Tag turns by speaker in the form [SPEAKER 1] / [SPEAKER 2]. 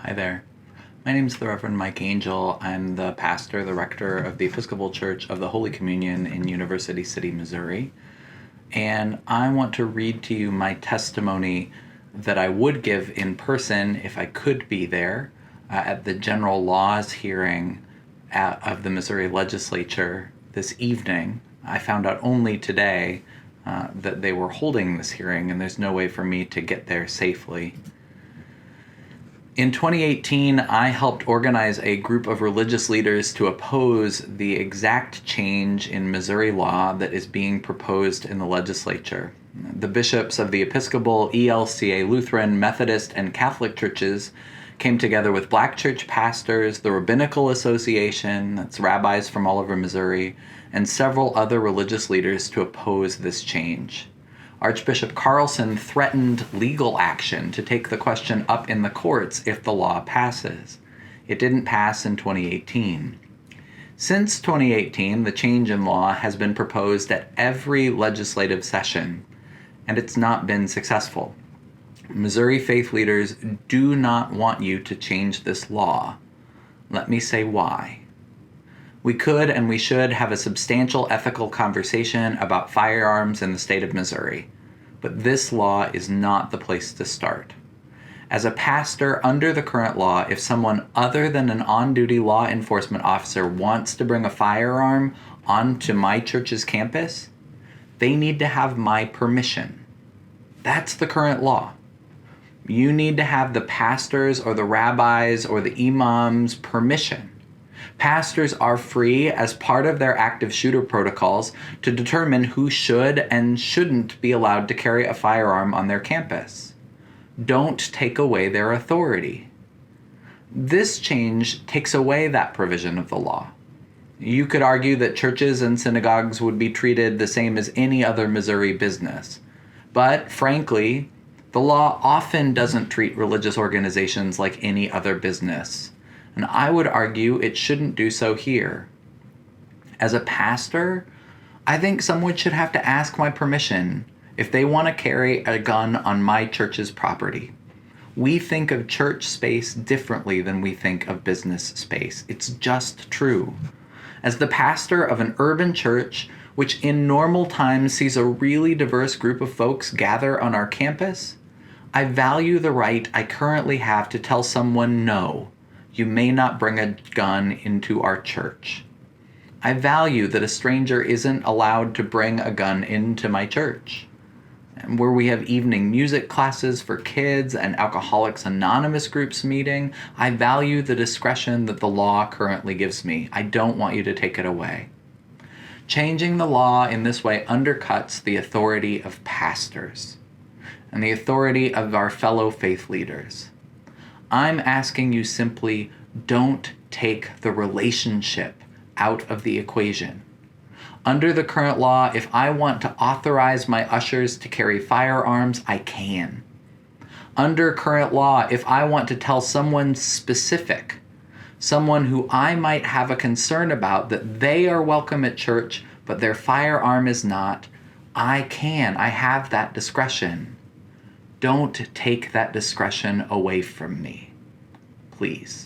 [SPEAKER 1] Hi there. My name is the Reverend Mike Angell. I'm the pastor, the rector of the Episcopal Church of the Holy Communion in University City, Missouri. And I want to read to you my testimony that I would give in person if I could be there at the general laws hearing of the Missouri legislature this evening. I found out only today that they were holding this hearing, and there's no way for me to get there safely. In 2018, I helped organize a group of religious leaders to oppose the exact change in Missouri law that is being proposed in the legislature. The bishops of the Episcopal, ELCA, Lutheran, Methodist, and Catholic churches came together with Black church pastors, the Rabbinical Association, that's rabbis from all over Missouri, and several other religious leaders to oppose this change. Archbishop Carlson threatened legal action to take the question up in the courts if the law passes. It didn't pass in 2018. Since 2018, the change in law has been proposed at every legislative session, and it's not been successful. Missouri faith leaders do not want you to change this law. Let me say why. We could and we should have a substantial ethical conversation about firearms in the state of Missouri, but this law is not the place to start. As a pastor under the current law, if someone other than an on-duty law enforcement officer wants to bring a firearm onto my church's campus, they need to have my permission. That's the current law. You need to have the pastors or the rabbis or the imams' permission. Pastors are free, as part of their active shooter protocols, to determine who should and shouldn't be allowed to carry a firearm on their campus. Don't take away their authority. This change takes away that provision of the law. You could argue that churches and synagogues would be treated the same as any other Missouri business. But frankly, the law often doesn't treat religious organizations like any other business. And I would argue it shouldn't do so here. As a pastor, I think someone should have to ask my permission if they want to carry a gun on my church's property. We think of church space differently than we think of business space. It's just true. As the pastor of an urban church, which in normal times sees a really diverse group of folks gather on our campus, I value the right I currently have to tell someone no. You may not bring a gun into our church. I value that a stranger isn't allowed to bring a gun into my church. And where we have evening music classes for kids and Alcoholics Anonymous groups meeting, I value the discretion that the law currently gives me. I don't want you to take it away. Changing the law in this way undercuts the authority of pastors and the authority of our fellow faith leaders. I'm asking you simply, don't take the relationship out of the equation. Under the current law, if I want to authorize my ushers to carry firearms, I can. Under current law, if I want to tell someone specific, someone who I might have a concern about, that they are welcome at church, but their firearm is not, I can. I have that discretion. Don't take that discretion away from me, please.